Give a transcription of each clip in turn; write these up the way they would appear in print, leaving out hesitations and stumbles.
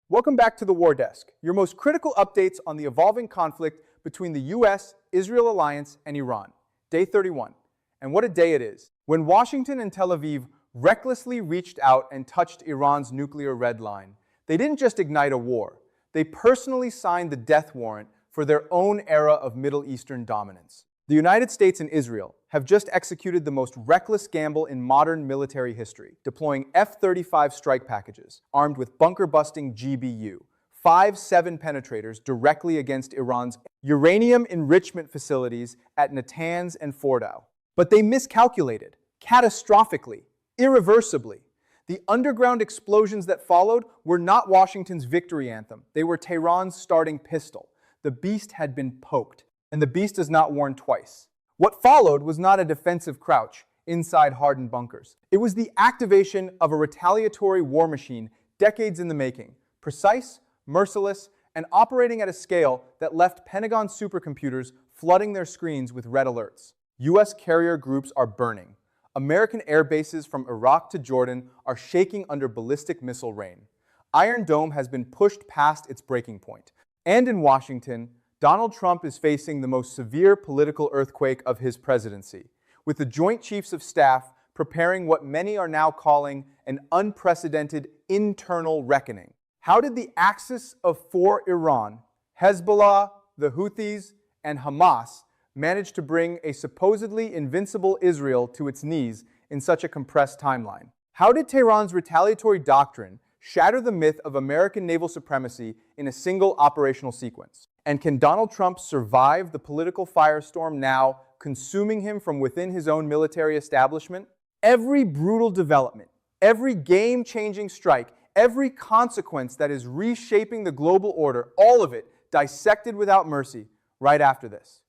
Welcome back to the War Desk, your most critical updates on the evolving conflict between the U.S.-Israel alliance and Iran. Day 31. And what a day it is. When Washington and Tel Aviv recklessly reached out and touched Iran's nuclear red line, they didn't just ignite a war. They personally signed the death warrant for their own era of Middle Eastern dominance. The United States and Israel have just executed the most reckless gamble in modern military history, deploying F-35 strike packages armed with bunker-busting GBU, 5-7 penetrators directly against Iran's uranium enrichment facilities at Natanz and Fordow. But they miscalculated, catastrophically, irreversibly. The underground explosions that followed were not Washington's victory anthem. They were Tehran's starting pistol. The beast had been poked, and the beast is not worn twice. What followed was not a defensive crouch inside hardened bunkers. It was the activation of a retaliatory war machine decades in the making, precise, merciless, and operating at a scale that left Pentagon supercomputers flooding their screens with red alerts. U.S. carrier groups are burning. American air bases from Iraq to Jordan are shaking under ballistic missile rain. Iron Dome has been pushed past its breaking point. And in Washington, Donald Trump is facing the most severe political earthquake of his presidency, with the Joint Chiefs of Staff preparing what many are now calling an unprecedented internal reckoning. How did the axis of four Iran, Hezbollah, the Houthis, and Hamas manage to bring a supposedly invincible Israel to its knees in such a compressed timeline? How did Tehran's retaliatory doctrine shatter the myth of American naval supremacy in a single operational sequence? And can Donald Trump survive the political firestorm now consuming him from within his own military establishment? Every brutal development, every game-changing strike, every consequence that is reshaping the global order, all of it dissected without mercy right after this.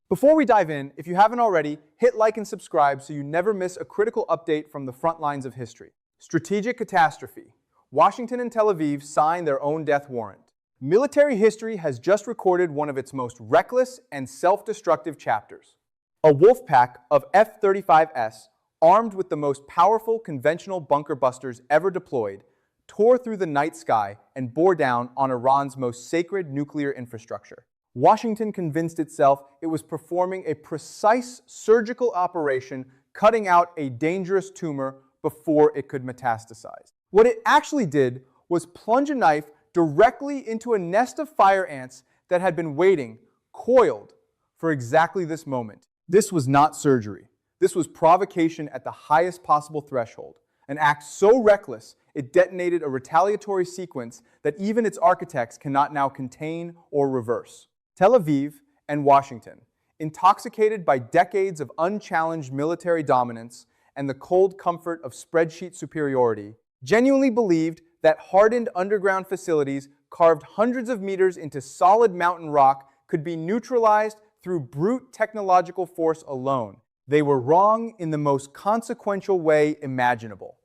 Before we dive in, if you haven't already, hit like and subscribe so you never miss a critical update from the front lines of history. Strategic catastrophe. Washington and Tel Aviv sign their own death warrant. Military history has just recorded one of its most reckless and self-destructive chapters. A wolf pack of F-35s, armed with the most powerful conventional bunker busters ever deployed, tore through the night sky and bore down on Iran's most sacred nuclear infrastructure. Washington convinced itself it was performing a precise surgical operation, cutting out a dangerous tumor before it could metastasize. What it actually did was plunge a knife directly into a nest of fire ants that had been waiting, coiled, for exactly this moment. This was not surgery. This was provocation at the highest possible threshold, an act so reckless it detonated a retaliatory sequence that even its architects cannot now contain or reverse. Tel Aviv and Washington, intoxicated by decades of unchallenged military dominance and the cold comfort of spreadsheet superiority, genuinely believed that hardened underground facilities carved hundreds of meters into solid mountain rock could be neutralized through brute technological force alone. They were wrong in the most consequential way imaginable,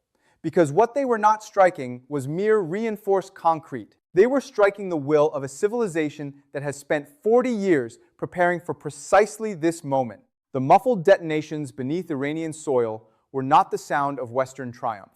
because what they were not striking was mere reinforced concrete. They were striking the will of a civilization that has spent 40 years preparing for precisely this moment. The muffled detonations beneath Iranian soil were not the sound of Western triumph.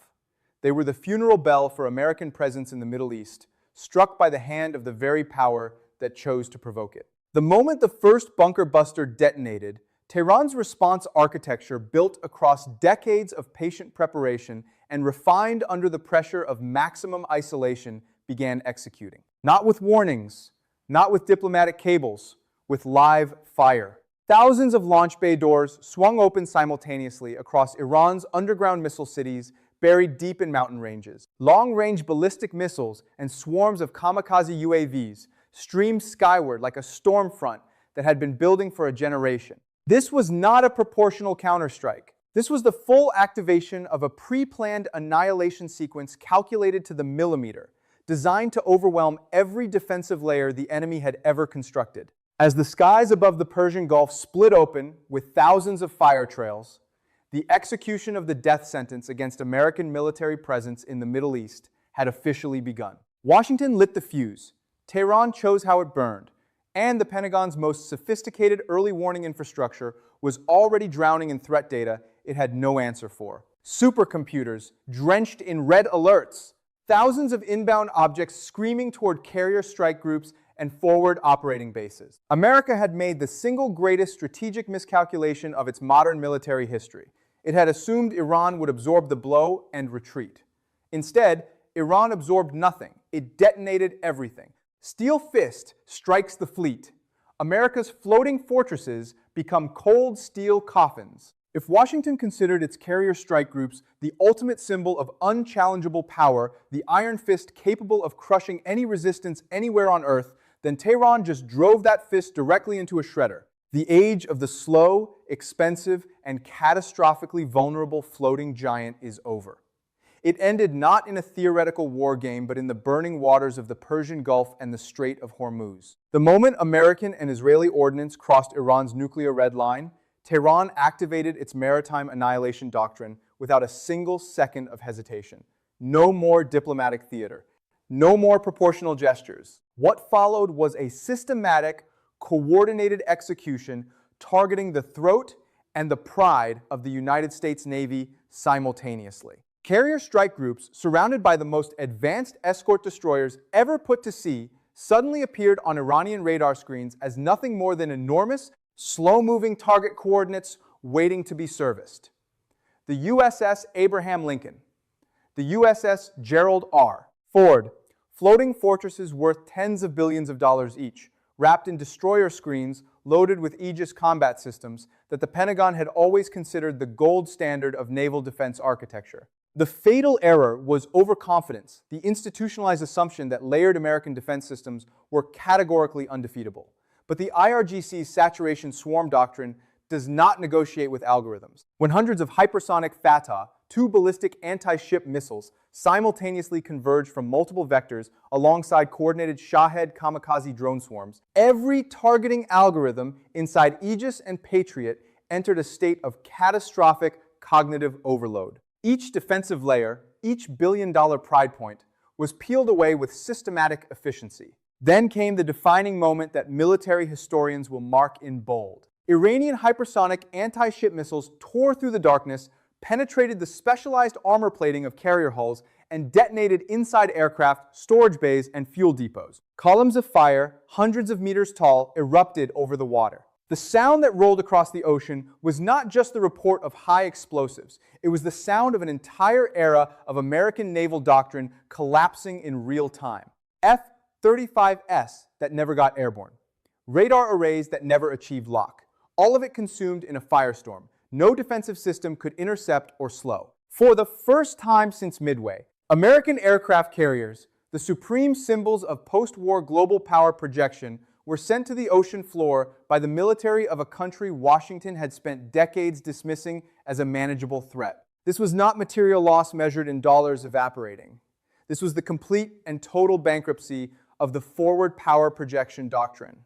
They were the funeral bell for American presence in the Middle East, struck by the hand of the very power that chose to provoke it. The moment the first bunker buster detonated, Tehran's response architecture, built across decades of patient preparation and refined under the pressure of maximum isolation, began executing. Not with warnings, not with diplomatic cables, with live fire. Thousands of launch bay doors swung open simultaneously across Iran's underground missile cities buried deep in mountain ranges. Long-range ballistic missiles and swarms of kamikaze UAVs streamed skyward like a storm front that had been building for a generation. This was not a proportional counterstrike. This was the full activation of a pre-planned annihilation sequence calculated to the millimeter, designed to overwhelm every defensive layer the enemy had ever constructed. As the skies above the Persian Gulf split open with thousands of fire trails, the execution of the death sentence against American military presence in the Middle East had officially begun. Washington lit the fuse, Tehran chose how it burned, and the Pentagon's most sophisticated early warning infrastructure was already drowning in threat data it had no answer for. Supercomputers, drenched in red alerts, thousands of inbound objects screaming toward carrier strike groups and forward operating bases. America had made the single greatest strategic miscalculation of its modern military history. It had assumed Iran would absorb the blow and retreat. Instead, Iran absorbed nothing. It detonated everything. Steel fist strikes the fleet. America's floating fortresses become cold steel coffins. If Washington considered its carrier strike groups the ultimate symbol of unchallengeable power, the iron fist capable of crushing any resistance anywhere on Earth, then Tehran just drove that fist directly into a shredder. The age of the slow, expensive, and catastrophically vulnerable floating giant is over. It ended not in a theoretical war game, but in the burning waters of the Persian Gulf and the Strait of Hormuz. The moment American and Israeli ordnance crossed Iran's nuclear red line, Tehran activated its maritime annihilation doctrine without a single second of hesitation. No more diplomatic theater. No more proportional gestures. What followed was a systematic, coordinated execution targeting the throat and the pride of the United States Navy simultaneously. Carrier strike groups, surrounded by the most advanced escort destroyers ever put to sea, suddenly appeared on Iranian radar screens as nothing more than enormous, slow-moving target coordinates waiting to be serviced. The USS Abraham Lincoln, the USS Gerald R. Ford, floating fortresses worth tens of billions of dollars each, wrapped in destroyer screens loaded with Aegis combat systems that the Pentagon had always considered the gold standard of naval defense architecture. The fatal error was overconfidence, the institutionalized assumption that layered American defense systems were categorically undefeatable. But the IRGC's saturation swarm doctrine does not negotiate with algorithms. When hundreds of hypersonic Fattah, two ballistic anti-ship missiles, simultaneously converged from multiple vectors alongside coordinated Shahed kamikaze drone swarms, every targeting algorithm inside Aegis and Patriot entered a state of catastrophic cognitive overload. Each defensive layer, each billion-dollar pride point, was peeled away with systematic efficiency. Then came the defining moment that military historians will mark in bold. Iranian hypersonic anti-ship missiles tore through the darkness, penetrated the specialized armor plating of carrier hulls, and detonated inside aircraft, storage bays, and fuel depots. Columns of fire, hundreds of meters tall, erupted over the water. The sound that rolled across the ocean was not just the report of high explosives. It was the sound of an entire era of American naval doctrine collapsing in real time. F-35s that never got airborne. Radar arrays that never achieved lock. All of it consumed in a firestorm. No defensive system could intercept or slow. For the first time since Midway, American aircraft carriers, the supreme symbols of post-war global power projection, were sent to the ocean floor by the military of a country Washington had spent decades dismissing as a manageable threat. This was not material loss measured in dollars evaporating. This was the complete and total bankruptcy of the forward power projection doctrine.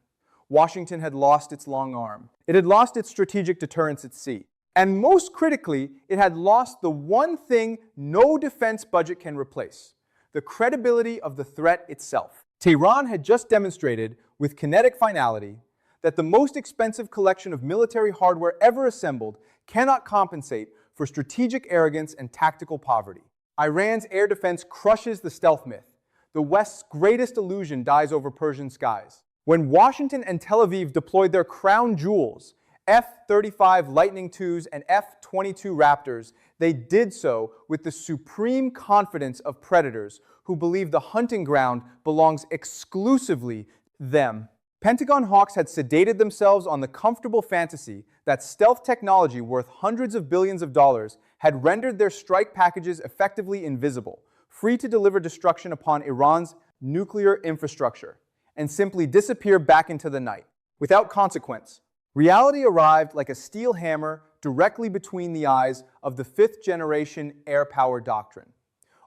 Washington had lost its long arm. It had lost its strategic deterrence at sea. And most critically, it had lost the one thing no defense budget can replace: the credibility of the threat itself. Tehran had just demonstrated, with kinetic finality, that the most expensive collection of military hardware ever assembled cannot compensate for strategic arrogance and tactical poverty. Iran's air defense crushes the stealth myth. The West's greatest illusion dies over Persian skies. When Washington and Tel Aviv deployed their crown jewels, F-35 Lightning IIs and F-22 Raptors, they did so with the supreme confidence of predators who believe the hunting ground belongs exclusively to them. Pentagon hawks had sedated themselves on the comfortable fantasy that stealth technology worth hundreds of billions of dollars had rendered their strike packages effectively invisible, free to deliver destruction upon Iran's nuclear infrastructure, and simply disappear back into the night, without consequence. Reality arrived like a steel hammer directly between the eyes of the fifth-generation air power doctrine.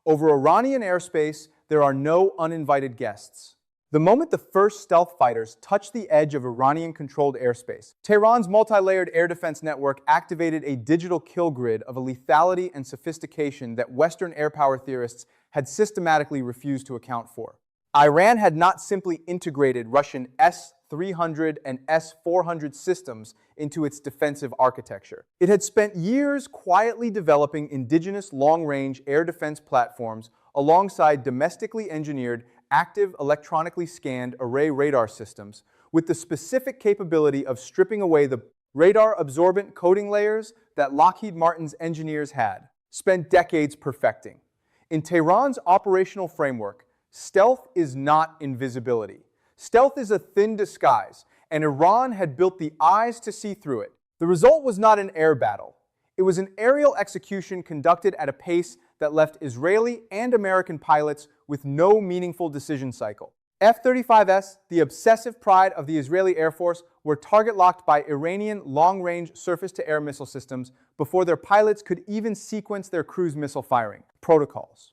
Over Iranian airspace, there are no uninvited guests. The moment the first stealth fighters touched the edge of Iranian-controlled airspace, Tehran's multi-layered air defense network activated a digital kill grid of a lethality and sophistication that Western air power theorists had systematically refused to account for. Iran had not simply integrated Russian S-300 and S-400 systems into its defensive architecture. It had spent years quietly developing indigenous long-range air defense platforms alongside domestically engineered, active electronically scanned array radar systems with the specific capability of stripping away the radar-absorbent coating layers that Lockheed Martin's engineers had spent decades perfecting. In Tehran's operational framework, stealth is not invisibility. Stealth is a thin disguise, and Iran had built the eyes to see through it. The result was not an air battle. It was an aerial execution conducted at a pace that left Israeli and American pilots with no meaningful decision cycle. F-35s, the obsessive pride of the Israeli Air Force, were target-locked by Iranian long-range surface-to-air missile systems before their pilots could even sequence their cruise missile firing protocols.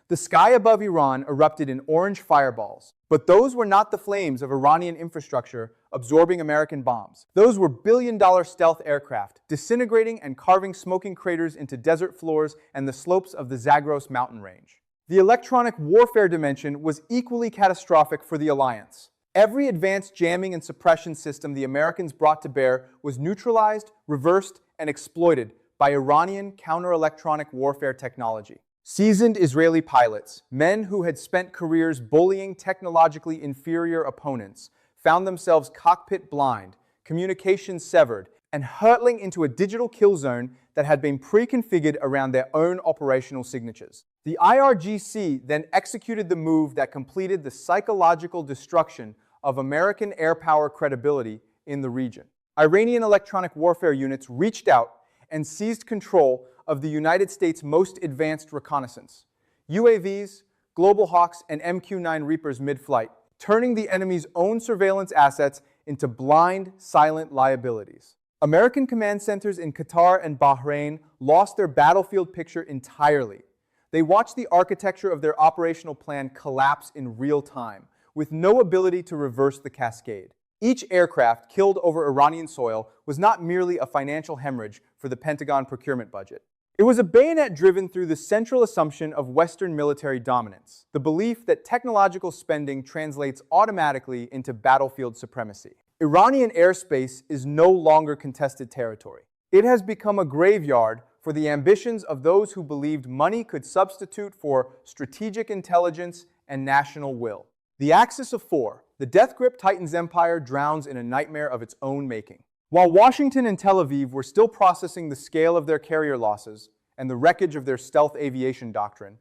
The sky above Iran erupted in orange fireballs, but those were not the flames of Iranian infrastructure absorbing American bombs. Those were billion-dollar stealth aircraft, disintegrating and carving smoking craters into desert floors and the slopes of the Zagros mountain range. The electronic warfare dimension was equally catastrophic for the alliance. Every advanced jamming and suppression system the Americans brought to bear was neutralized, reversed, and exploited by Iranian counter-electronic warfare technology. Seasoned Israeli pilots, men who had spent careers bullying technologically inferior opponents, found themselves cockpit blind, communications severed, and hurtling into a digital kill zone that had been pre-configured around their own operational signatures. The IRGC then executed the move that completed the psychological destruction of American air power credibility in the region. Iranian electronic warfare units reached out and seized control of the United States' most advanced reconnaissance, UAVs, Global Hawks, and MQ-9 Reapers mid-flight, turning the enemy's own surveillance assets into blind, silent liabilities. American command centers in Qatar and Bahrain lost their battlefield picture entirely. They watched the architecture of their operational plan collapse in real time, with no ability to reverse the cascade. Each aircraft killed over Iranian soil was not merely a financial hemorrhage for the Pentagon procurement budget. It was a bayonet driven through the central assumption of Western military dominance, the belief that technological spending translates automatically into battlefield supremacy. Iranian airspace is no longer contested territory. It has become a graveyard for the ambitions of those who believed money could substitute for strategic intelligence and national will. The axis of four, the death-grip Titan's empire drowns in a nightmare of its own making. While Washington and Tel Aviv were still processing the scale of their carrier losses and the wreckage of their stealth aviation doctrine,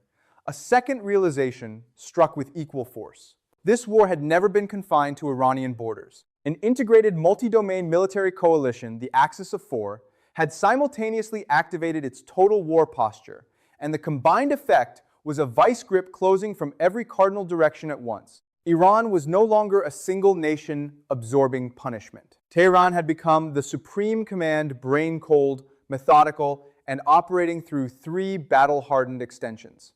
a second realization struck with equal force. This war had never been confined to Iranian borders. An integrated multi-domain military coalition, the Axis of Four, had simultaneously activated its total war posture, and the combined effect was a vice grip closing from every cardinal direction at once. Iran was no longer a single nation absorbing punishment. Tehran had become the supreme command, brain-cold, methodical, and operating through three battle-hardened extensions: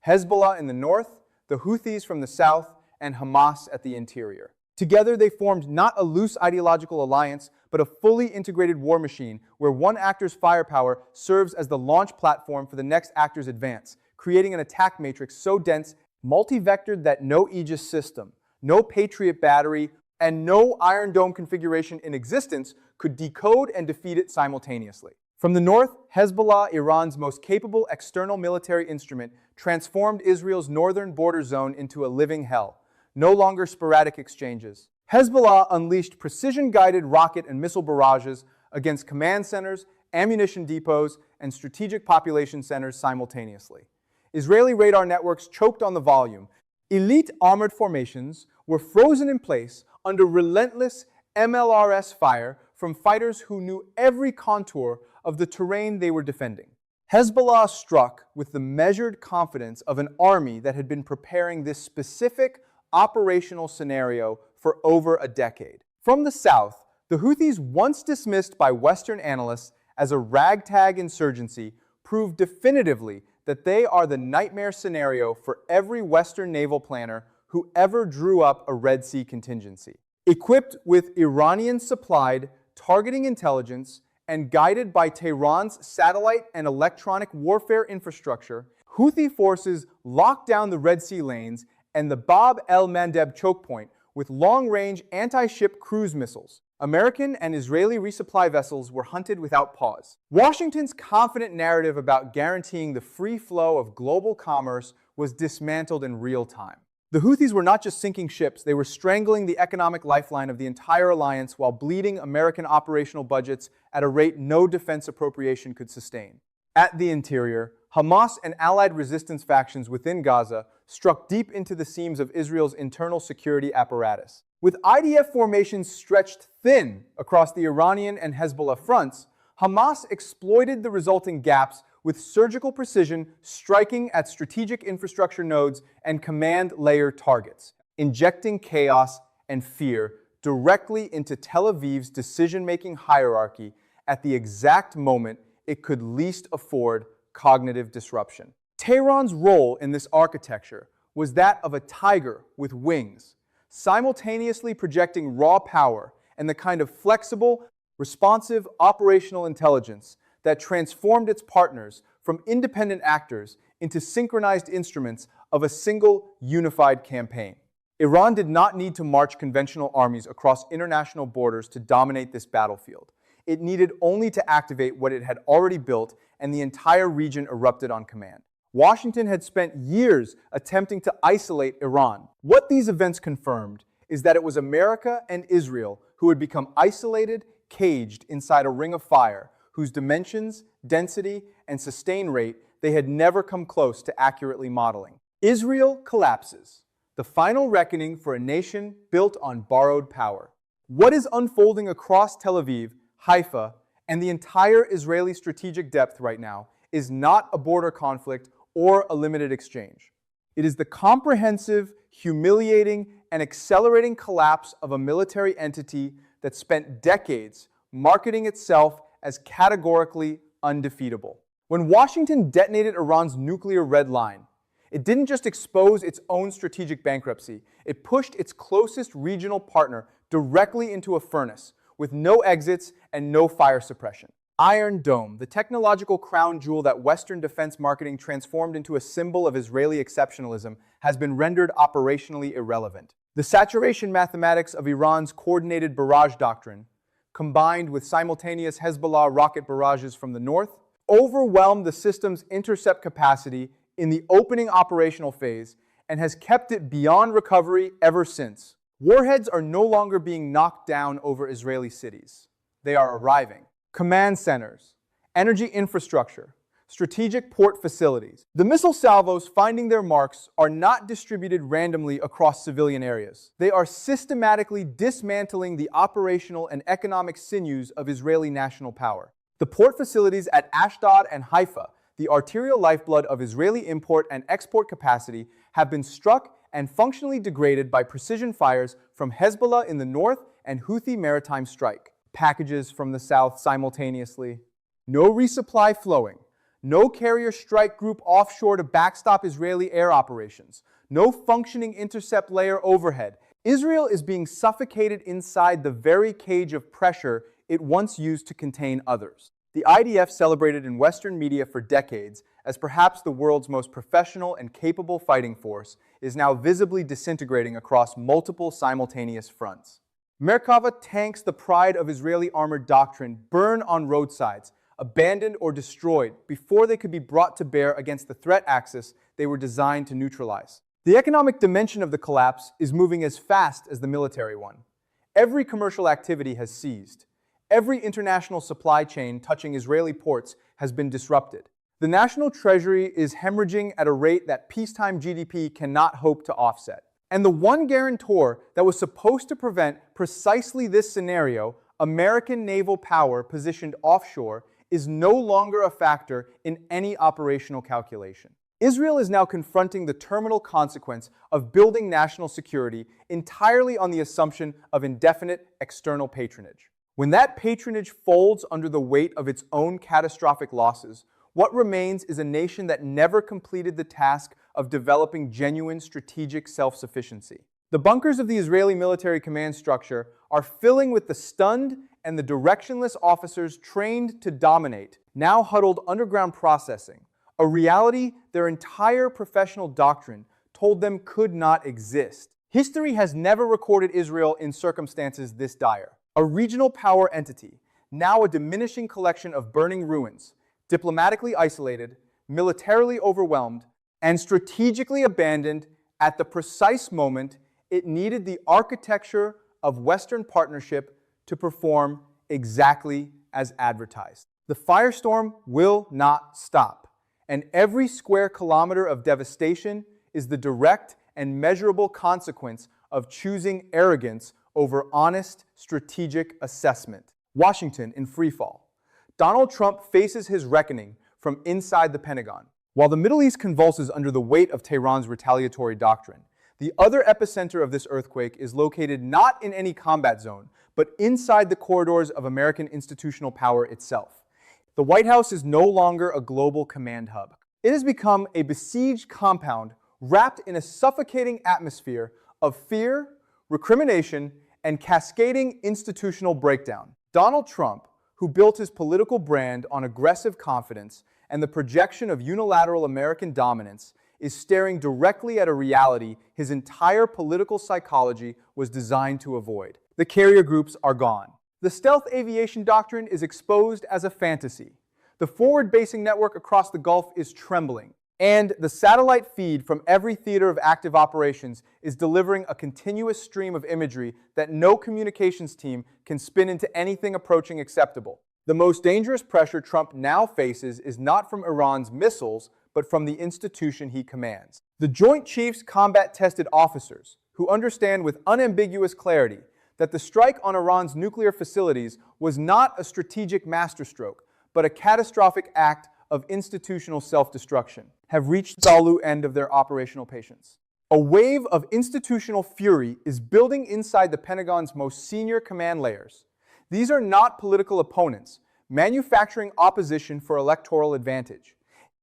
Hezbollah in the north, the Houthis from the south, and Hamas at the interior. Together, they formed not a loose ideological alliance, but a fully integrated war machine where one actor's firepower serves as the launch platform for the next actor's advance, creating an attack matrix so dense, multi-vectored that no Aegis system, no Patriot battery, and no Iron Dome configuration in existence could decode and defeat it simultaneously. From the north, Hezbollah, Iran's most capable external military instrument, transformed Israel's northern border zone into a living hell, no longer sporadic exchanges. Hezbollah unleashed precision-guided rocket and missile barrages against command centers, ammunition depots, and strategic population centers simultaneously. Israeli radar networks choked on the volume. Elite armored formations were frozen in place under relentless MLRS fire from fighters who knew every contour of the terrain they were defending. Hezbollah struck with the measured confidence of an army that had been preparing this specific operational scenario for over a decade. From the south, the Houthis, once dismissed by Western analysts as a ragtag insurgency, proved definitively that they are the nightmare scenario for every Western naval planner who ever drew up a Red Sea contingency. Equipped with Iranian-supplied targeting intelligence and guided by Tehran's satellite and electronic warfare infrastructure, Houthi forces locked down the Red Sea lanes and the Bab el-Mandeb Chokepoint with long-range anti-ship cruise missiles. American and Israeli resupply vessels were hunted without pause. Washington's confident narrative about guaranteeing the free flow of global commerce was dismantled in real time. The Houthis were not just sinking ships, they were strangling the economic lifeline of the entire alliance while bleeding American operational budgets at a rate no defense appropriation could sustain. At the interior, Hamas and allied resistance factions within Gaza struck deep into the seams of Israel's internal security apparatus. With IDF formations stretched thin across the Iranian and Hezbollah fronts, Hamas exploited the resulting gaps with surgical precision, striking at strategic infrastructure nodes and command layer targets, injecting chaos and fear directly into Tel Aviv's decision-making hierarchy at the exact moment it could least afford cognitive disruption. Tehran's role in this architecture was that of a tiger with wings, simultaneously projecting raw power and the kind of flexible, responsive operational intelligence that transformed its partners from independent actors into synchronized instruments of a single, unified campaign. Iran did not need to march conventional armies across international borders to dominate this battlefield. It needed only to activate what it had already built, and the entire region erupted on command. Washington had spent years attempting to isolate Iran. What these events confirmed is that it was America and Israel who had become isolated, caged inside a ring of fire, whose dimensions, density, and sustain rate they had never come close to accurately modeling. Israel collapses, the final reckoning for a nation built on borrowed power. What is unfolding across Tel Aviv, Haifa, and the entire Israeli strategic depth right now is not a border conflict or a limited exchange. It is the comprehensive, humiliating, and accelerating collapse of a military entity that spent decades marketing itself as categorically undefeatable. When Washington detonated Iran's nuclear red line, it didn't just expose its own strategic bankruptcy, it pushed its closest regional partner directly into a furnace with no exits and no fire suppression. Iron Dome, the technological crown jewel that Western defense marketing transformed into a symbol of Israeli exceptionalism, has been rendered operationally irrelevant. The saturation mathematics of Iran's coordinated barrage doctrine, combined with simultaneous Hezbollah rocket barrages from the north, overwhelmed the system's intercept capacity in the opening operational phase and has kept it beyond recovery ever since. Warheads are no longer being knocked down over Israeli cities. They are arriving. Command centers, energy infrastructure, strategic port facilities. The missile salvos finding their marks are not distributed randomly across civilian areas. They are systematically dismantling the operational and economic sinews of Israeli national power. The port facilities at Ashdod and Haifa, the arterial lifeblood of Israeli import and export capacity, have been struck and functionally degraded by precision fires from Hezbollah in the north and Houthi maritime strike. Packages from the south simultaneously. No resupply flowing. No carrier strike group offshore to backstop Israeli air operations. No functioning intercept layer overhead. Israel is being suffocated inside the very cage of pressure it once used to contain others. The IDF, celebrated in Western media for decades as perhaps the world's most professional and capable fighting force, is now visibly disintegrating across multiple simultaneous fronts. Merkava tanks, the pride of Israeli armored doctrine, burn on roadsides, abandoned or destroyed before they could be brought to bear against the threat axis they were designed to neutralize. The economic dimension of the collapse is moving as fast as the military one. Every commercial activity has ceased. Every international supply chain touching Israeli ports has been disrupted. The national treasury is hemorrhaging at a rate that peacetime GDP cannot hope to offset. And the one guarantor that was supposed to prevent precisely this scenario, American naval power positioned offshore, is no longer a factor in any operational calculation. Israel is now confronting the terminal consequence of building national security entirely on the assumption of indefinite external patronage. When that patronage folds under the weight of its own catastrophic losses, what remains is a nation that never completed the task of developing genuine strategic self-sufficiency. The bunkers of the Israeli military command structure are filling with the stunned and the directionless officers trained to dominate, now huddled underground processing, a reality their entire professional doctrine told them could not exist. History has never recorded Israel in circumstances this dire. A regional power entity, now a diminishing collection of burning ruins, diplomatically isolated, militarily overwhelmed, and strategically abandoned at the precise moment it needed the architecture of Western partnership to perform exactly as advertised. The firestorm will not stop, and every square kilometer of devastation is the direct and measurable consequence of choosing arrogance over honest strategic assessment. Washington in freefall. Donald Trump faces his reckoning from inside the Pentagon. While the Middle East convulses under the weight of Tehran's retaliatory doctrine, the other epicenter of this earthquake is located not in any combat zone, but inside the corridors of American institutional power itself. The White House is no longer a global command hub. It has become a besieged compound wrapped in a suffocating atmosphere of fear, recrimination, and cascading institutional breakdown. Donald Trump, who built his political brand on aggressive confidence and the projection of unilateral American dominance, is staring directly at a reality his entire political psychology was designed to avoid. The carrier groups are gone. The stealth aviation doctrine is exposed as a fantasy. The forward basing network across the Gulf is trembling. And the satellite feed from every theater of active operations is delivering a continuous stream of imagery that no communications team can spin into anything approaching acceptable. The most dangerous pressure Trump now faces is not from Iran's missiles, but from the institution he commands. The Joint Chiefs combat-tested officers, who understand with unambiguous clarity that the strike on Iran's nuclear facilities was not a strategic masterstroke, but a catastrophic act of institutional self-destruction, have reached the Salu end of their operational patience. A wave of institutional fury is building inside the Pentagon's most senior command layers. These are not political opponents, manufacturing opposition for electoral advantage.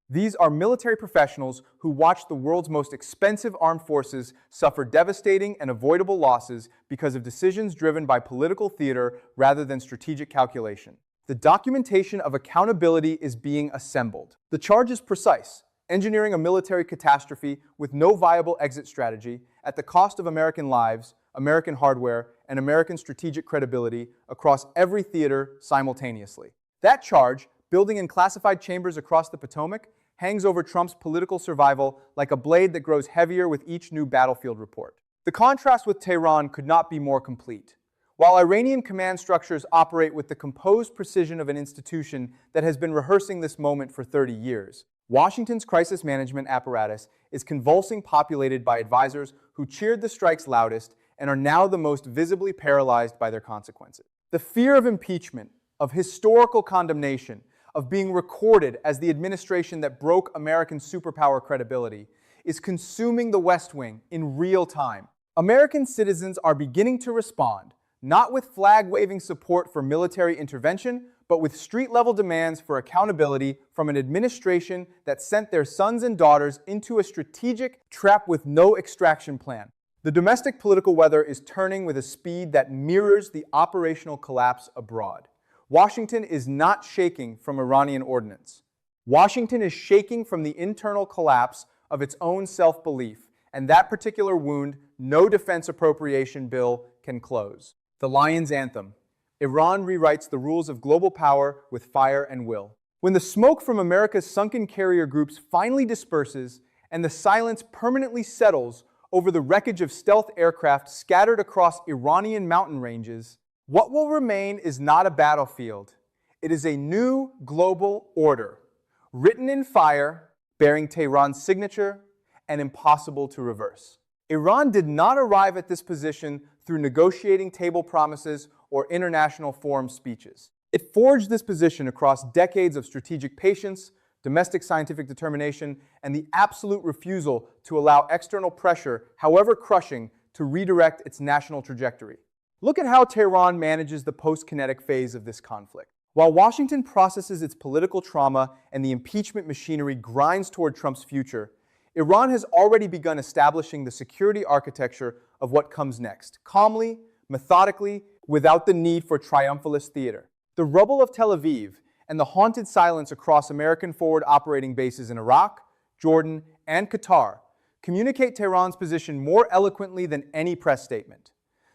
These are military professionals who watch the world's most expensive armed forces suffer devastating and avoidable losses because of decisions driven by political theater rather than strategic calculation. The documentation of accountability is being assembled. The charge is precise: engineering a military catastrophe with no viable exit strategy at the cost of American lives, American hardware, and American strategic credibility across every theater simultaneously. That charge, building in classified chambers across the Potomac, hangs over Trump's political survival like a blade that grows heavier with each new battlefield report. The contrast with Tehran could not be more complete. While Iranian command structures operate with the composed precision of an institution that has been rehearsing this moment for 30 years, Washington's crisis management apparatus is convulsing, populated by advisors who cheered the strikes loudest and are now the most visibly paralyzed by their consequences. The fear of impeachment, of historical condemnation, of being recorded as the administration that broke American superpower credibility, is consuming the West Wing in real time. American citizens are beginning to respond, not with flag-waving support for military intervention, but with street-level demands for accountability from an administration that sent their sons and daughters into a strategic trap with no extraction plan. The domestic political weather is turning with a speed that mirrors the operational collapse abroad. Washington is not shaking from Iranian ordnance. Washington is shaking from the internal collapse of its own self-belief, and that particular wound no defense appropriation bill can close. The Lion's Anthem. Iran rewrites the rules of global power with fire and will. When the smoke from America's sunken carrier groups finally disperses and the silence permanently settles over the wreckage of stealth aircraft scattered across Iranian mountain ranges, what will remain is not a battlefield. It is a new global order, written in fire, bearing Tehran's signature, and impossible to reverse. Iran did not arrive at this position through negotiating table promises or international forum speeches. It forged this position across decades of strategic patience, domestic scientific determination, and the absolute refusal to allow external pressure, however crushing, to redirect its national trajectory. Look at how Tehran manages the post-kinetic phase of this conflict. While Washington processes its political trauma and the impeachment machinery grinds toward Trump's future, Iran has already begun establishing the security architecture of what comes next, calmly, methodically, without the need for triumphalist theater. The rubble of Tel Aviv and the haunted silence across American forward operating bases in Iraq, Jordan, and Qatar communicate Tehran's position more eloquently than any press statement.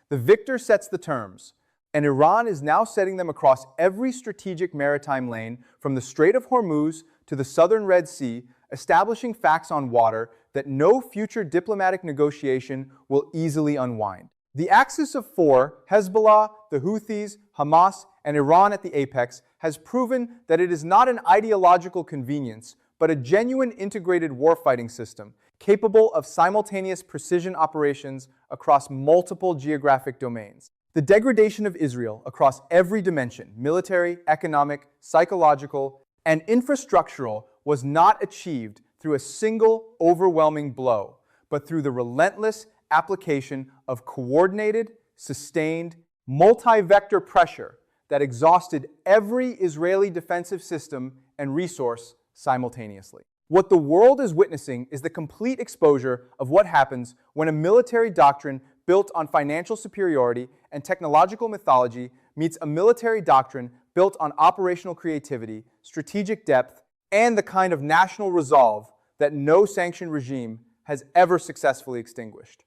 The victor sets the terms, and Iran is now setting them across every strategic maritime lane from the Strait of Hormuz to the southern Red Sea, establishing facts on water that no future diplomatic negotiation will easily unwind. The axis of four, Hezbollah, the Houthis, Hamas, and Iran at the apex, has proven that it is not an ideological convenience, but a genuine integrated warfighting system capable of simultaneous precision operations across multiple geographic domains. The degradation of Israel across every dimension, military, economic, psychological, and infrastructural, was not achieved through a single overwhelming blow, but through the relentless application of coordinated, sustained, multi-vector pressure that exhausted every Israeli defensive system and resource simultaneously. What the world is witnessing is the complete exposure of what happens when a military doctrine built on financial superiority and technological mythology meets a military doctrine built on operational creativity, strategic depth, and the kind of national resolve that no sanctioned regime has ever successfully extinguished.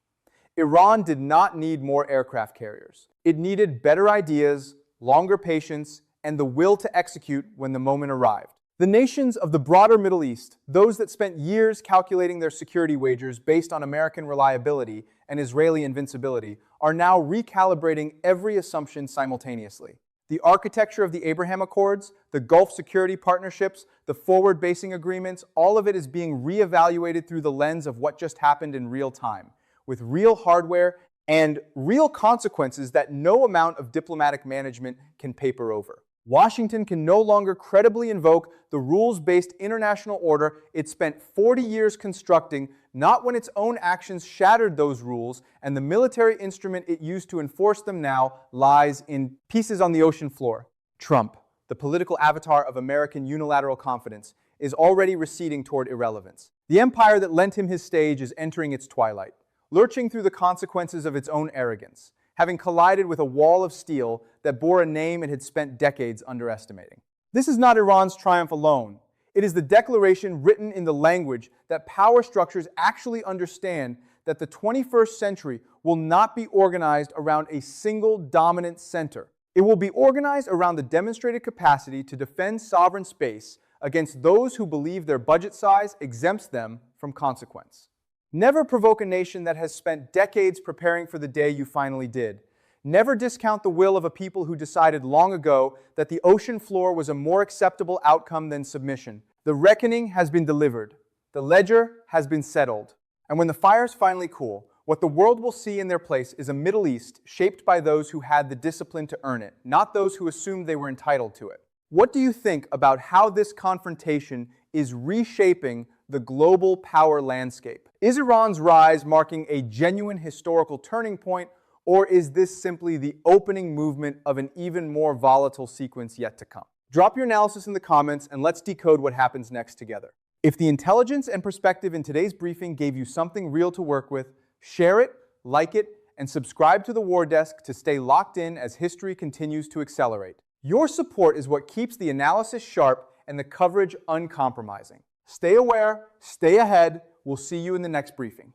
Iran did not need more aircraft carriers. It needed better ideas, longer patience, and the will to execute when the moment arrived. The nations of the broader Middle East, those that spent years calculating their security wagers based on American reliability and Israeli invincibility, are now recalibrating every assumption simultaneously. The architecture of the Abraham Accords, the Gulf security partnerships, the forward basing agreements, all of it is being reevaluated through the lens of what just happened in real time, with real hardware and real consequences that no amount of diplomatic management can paper over. Washington can no longer credibly invoke the rules-based international order it spent 40 years constructing, not when its own actions shattered those rules and the military instrument it used to enforce them now lies in pieces on the ocean floor. Trump, the political avatar of American unilateral confidence, is already receding toward irrelevance. The empire that lent him his stage is entering its twilight, lurching through the consequences of its own arrogance, having collided with a wall of steel that bore a name it had spent decades underestimating. This is not Iran's triumph alone. It is the declaration written in the language that power structures actually understand that the 21st century will not be organized around a single dominant center. It will be organized around the demonstrated capacity to defend sovereign space against those who believe their budget size exempts them from consequence. Never provoke a nation that has spent decades preparing for the day you finally did. Never discount the will of a people who decided long ago that the ocean floor was a more acceptable outcome than submission. The reckoning has been delivered. The ledger has been settled. And when the fires finally cool, what the world will see in their place is a Middle East shaped by those who had the discipline to earn it, not those who assumed they were entitled to it. What do you think about how this confrontation is reshaping the global power landscape? Is Iran's rise marking a genuine historical turning point, or is this simply the opening movement of an even more volatile sequence yet to come? Drop your analysis in the comments and let's decode what happens next together. If the intelligence and perspective in today's briefing gave you something real to work with, share it, like it, and subscribe to the War Desk to stay locked in as history continues to accelerate. Your support is what keeps the analysis sharp and the coverage uncompromising. Stay aware, stay ahead. We'll see you in the next briefing.